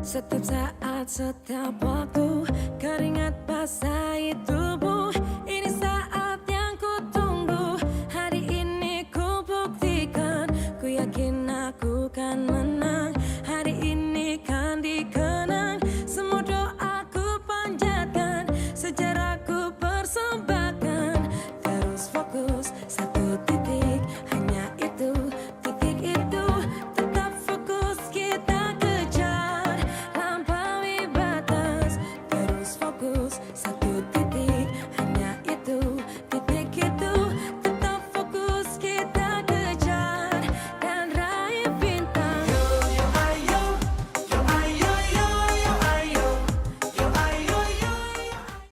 Setiap saat, setiap waktu, keringat basahi tubuh. Ini saat yang ku tunggu. Hari ini ku buktikan, ku yakin aku kan menang. Hari ini kan dikenang, semua doaku panjatkan, sejarah ku persembahkan. Terus fokus, satu titik, hanya itu, titik itu. Tetap fokus, kita kejar, lampaui batas. Terus fokus, satu titik.